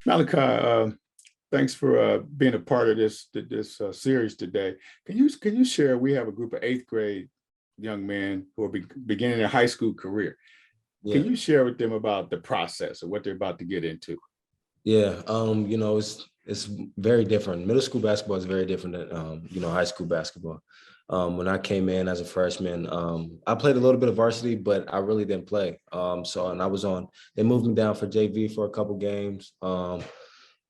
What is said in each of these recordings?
Malachi, thanks for being a part of this series today. Can you share? We have a group of eighth grade young men who are beginning their high school career. Can Yeah, you share with them about the process of what they're about to get into? yeah. It's very different. Middle school basketball is very different than high school basketball. When I came in as a freshman, I played a little bit of varsity, but I really didn't play. And I was on. They moved me down for JV for a couple games, and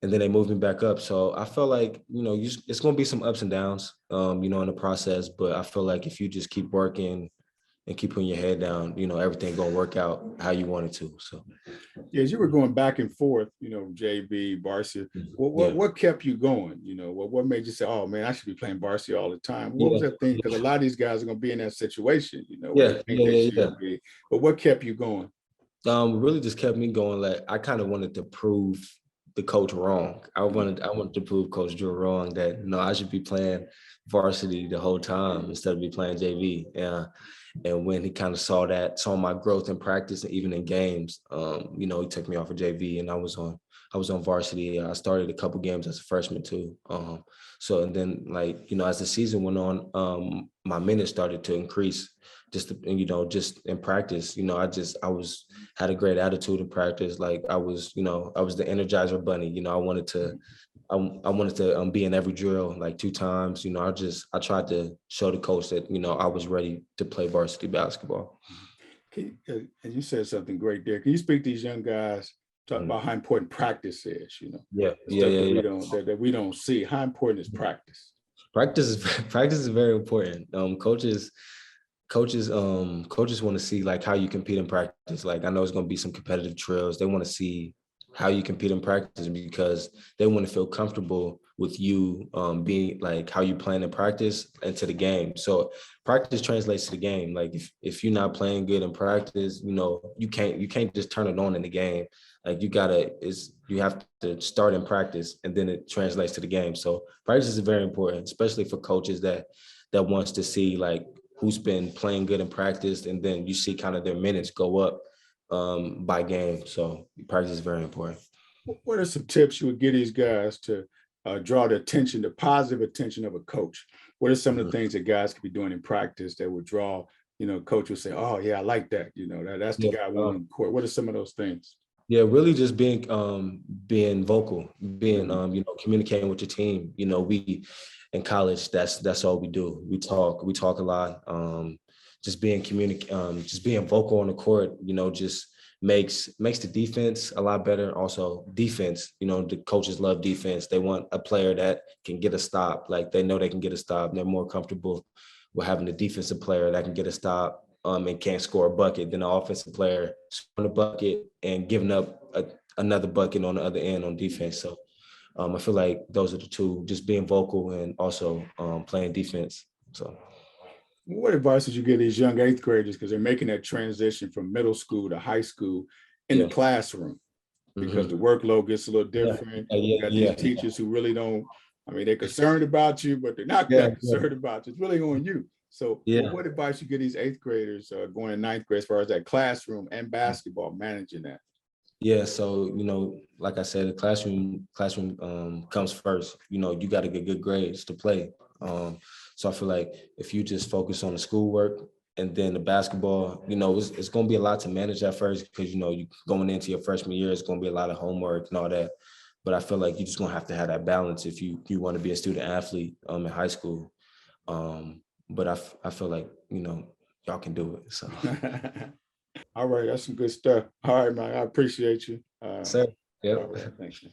then they moved me back up. So I felt like it's going to be some ups and downs, in the process. But I feel like if you just keep working and keep putting your head down, everything gonna work out how you want it to. So Yeah, as you were going back and forth, JV, varsity, what what yeah, what kept you going? What made you say, "Oh man, I should be playing varsity all the time"? What was yeah, that thing? Because a lot of these guys are going to be in that situation, where they yeah, think yeah, they yeah, yeah. should be. But what kept you going? Really just kept me going. Like I kind of wanted to prove the coach wrong. I wanted to prove Coach Drew wrong that no, I should be playing varsity the whole time instead of be playing JV. Yeah. And when he kind of saw my growth in practice and even in games, he took me off of JV and I was on varsity. I started a couple games as a freshman too. So and then as the season went on, my minutes started to increase just in practice. I was had a great attitude in practice. Like I was the Energizer Bunny. I wanted to be in every drill like 2 times. I tried to show the coach that I was ready to play varsity basketball. And you said something great there. Can you speak to these young guys, talk Mhm. about how important practice is? Yeah, The yeah, stuff that yeah, we don't see. How important is yeah. practice? Practice is practice is very important. Coaches want to see like how you compete in practice. Like I know it's going to be some competitive drills. They want to see how you compete in practice because they want to feel comfortable with you being like how you plan in practice into the game. So practice translates to the game. Like if you're not playing good in practice, you can't just turn it on in the game. Like you have to start in practice and then it translates to the game. So practice is very important, especially for coaches that wants to see like who's been playing good in practice, and then you see kind of their minutes go up by game. So practice is very important. What are some tips you would give these guys to draw the positive attention of a coach? What are some of the Mhm. things that guys could be doing in practice that would draw, coach would say, "Oh yeah, I like that." That's the Yeah. guy I want on the court. What are some of those things? Yeah, really just being vocal, being Mhm. communicating with your team. We in college, that's all we do. We talk a lot. Just being vocal on the court, just makes the defense a lot better. Also, defense, the coaches love defense. They want a player that can get a stop. Like they know they can get a stop. They're more comfortable with having a defensive player that can get a stop and can't score a bucket than an offensive player scoring a bucket and giving up another bucket on the other end on defense. So I feel like those are the two: just being vocal and also playing defense. So What advice would you give these young eighth graders because they're making that transition from middle school to high school in the yeah, classroom? Because hmm the workload gets a little yeah, different. yeah, You got these yeah, teachers who really don't, I mean, they're concerned about you, but they're not yeah, that yeah, concerned about you. It's really on you. So, yeah. what advice you give these eighth graders going in ninth grade as far as that classroom and basketball managing that? Yeah, so like I said, the classroom comes first. You got to get good grades to play. So I feel like if you just focus on the schoolwork and then the basketball, it's going to be a lot to manage at first because you going into your freshman year, it's going to be a lot of homework and all that. But I feel like you're just going to have that balance if you want to be a student athlete in high school. But I feel like y'all can do it. So, All right, that's some good stuff. All right, man, I appreciate you. sir, All yep. right, thanks.